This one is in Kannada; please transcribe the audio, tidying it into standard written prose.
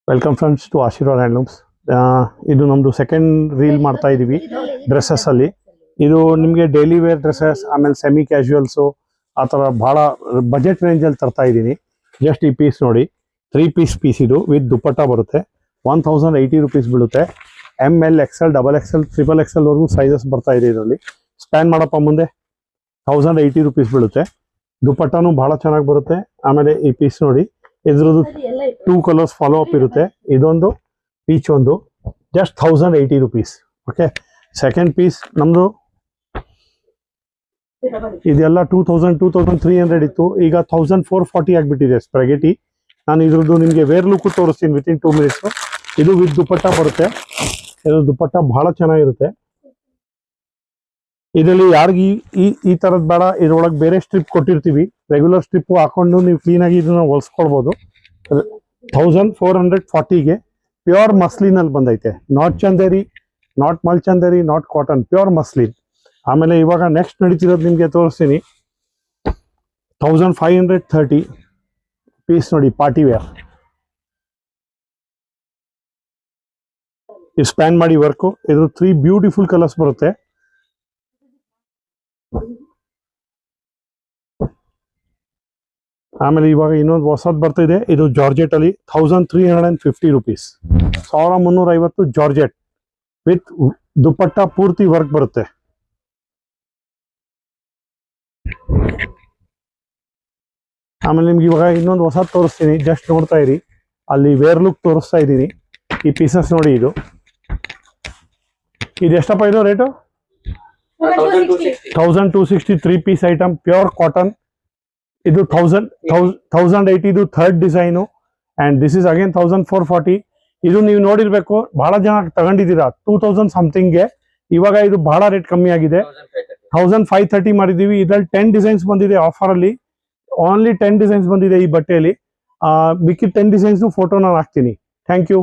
Welcome friends to Ashirwad handlooms. ಇದು ನಮ್ಮದು ಸೆಕೆಂಡ್ ರೀಲ್ ಮಾಡ್ತಾ ಇದ್ದೀವಿ ಡ್ರೆಸ್ಸಸ್ಸಲ್ಲಿ. ಇದು ನಿಮಗೆ ಡೈಲಿ ವೇರ್ ಡ್ರೆಸ್ಸಸ್, ಆಮೇಲೆ ಸೆಮಿ ಕ್ಯಾಶುವಲ್ಸು, ಆ ಥರ ಭಾಳ ಬಜೆಟ್ ರೇಂಜಲ್ಲಿ ತರ್ತಾ ಇದ್ದೀನಿ. ಜಸ್ಟ್ ಈ ಪೀಸ್ ನೋಡಿ, 3 ಪೀಸ್ ಇದು ವಿತ್ ದುಪ್ಪಟ್ಟ ಬರುತ್ತೆ. 1080 rupees ಬೀಳುತ್ತೆ. ML, XL, XXL, XXL ವರೆಗೂ ಸೈಜಸ್ ಬರ್ತಾ ಇದೆ ಇದರಲ್ಲಿ. ಸ್ಪ್ಯಾನ್ ಮಾಡಪ್ಪ ಮುಂದೆ 1080 rupees ಬೀಳುತ್ತೆ. ದುಪ್ಪಟ್ಟನೂ ಭಾಳ ಚೆನ್ನಾಗಿ ಬರುತ್ತೆ. ಆಮೇಲೆ ಈ ಪೀಸ್ ನೋಡಿ, ಇದ್ರದ್ದು 2 ಕಲರ್ಸ್ ಫಾಲೋ ಅಪ್ ಇರುತ್ತೆ. ಇದೊಂದು ಪೀಚ್ ಒಂದು, just 1080 rupees. Okay, second piece ನಮ್ಮದು ಇದೆಲ್ಲ 2300 ಇತ್ತು, ಈಗ 1440 ಆಗಿಬಿಟ್ಟಿದೆ ಸ್ಪ್ರೆಗೆಟಿ. ನಾನು ಇದ್ರದ್ದು ನಿಮಗೆ ವೇರ್ ಲುಕ್ ತೋರಿಸ್ತೀನಿ ವಿತಿನ್ 2 minutes. ಇದು ವಿತ್ ದುಪ್ಪಟ್ಟ ಬರುತ್ತೆ. ಇದು ದುಪ್ಪಟ್ಟ ಬಹಳ ಚೆನ್ನಾಗಿರುತ್ತೆ. ಇದರಲ್ಲಿ ಯಾರಿಗೆ ಈ ಥರದ್ದು ಬೇಡ, ಇದ್ರೊಳಗೆ ಬೇರೆ ಸ್ಟ್ರಿಪ್ ಕೊಟ್ಟಿರ್ತೀವಿ. ರೆಗ್ಯುಲರ್ ಸ್ಟ್ರಿಪ್ ಹಾಕೊಂಡು ನೀವು ಕ್ಲೀನಾಗಿ ಇದನ್ನ ಹೊಲ್ಸ್ಕೊಳ್ಬೋದು. 1440ಗೆ ಪ್ಯೂರ್ ಮಸ್ಲಿನಲ್ಲಿ ಬಂದೈತೆ. Not Chanderi, not mul Chanderi, not cotton, pure muslin. ಆಮೇಲೆ ಇವಾಗ ನೆಕ್ಸ್ಟ್ ನಡೀತಿರೋದು ನಿಮಗೆ ತೋರಿಸ್ತೀನಿ. 1530 ಪೀಸ್ ನೋಡಿ, ಪಾರ್ಟಿ ವೇರ್. ಇದು ಸ್ಪ್ಯಾನ್ ಮಾಡಿ ವರ್ಕು. ಇದು 3 ಬ್ಯೂಟಿಫುಲ್ ಕಲರ್ಸ್ ಬರುತ್ತೆ. ಆಮೇಲೆ ಇವಾಗ ಇನ್ನೊಂದು ಹೊಸದು ಬರ್ತಾ ಇದೆ. ಇದು ಜಾರ್ಜೆಟ್ ಅಲ್ಲಿ 1350 rupees, 1350 ಜಾರ್ಜೆಟ್ ವಿತ್ ದುಪ್ಪಟ್ಟ ಪೂರ್ತಿ ವರ್ಕ್ ಬರುತ್ತೆ. ಆಮೇಲೆ ನಿಮ್ಗೆ ಇವಾಗ ಇನ್ನೊಂದು ಹೊಸದು ತೋರಿಸ್ತೀನಿ, ಜಸ್ಟ್ ನೋಡ್ತಾ ಇರಿ. ಅಲ್ಲಿ ವೇರ್ ಲುಕ್ ತೋರಿಸ್ತಾ ಇದ್ದೀನಿ. ಈ ಪೀಸಸ್ ನೋಡಿ, ಇದು ಎಷ್ಟಪ್ಪ ಇದು rate? 1260 3 piece item, pure cotton. ಇದು 1080 ಇದು third design. And this is again 1440. ಇದು ನೀವು ನೋಡಿರ್ಬೇಕು, ಬಹಳ ಜನ ತಗೊಂಡಿದ್ದೀರಾ 2000 ಸಮಥಿಂಗ್ಗೆ. ಇವಾಗ ಇದು ಬಹಳ ರೇಟ್ ಕಮ್ಮಿ ಆಗಿದೆ. 1530 ಮಾಡಿದೀವಿ. ಇದ್ರಲ್ಲಿ 10 ಡಿಸೈನ್ಸ್ ಬಂದಿದೆ ಆಫರ್ ಅಲ್ಲಿ. ಓನ್ಲಿ 10 ಡಿಸೈನ್ಸ್ ಬಂದಿದೆ ಈ ಬಟ್ಟೆಯಲ್ಲಿ. ಮಿಕ್ಕಿದ 10 ಡಿಸೈನ್ಸ್ ಫೋಟೋ ನಾನು ಹಾಕ್ತೀನಿ. Thank you.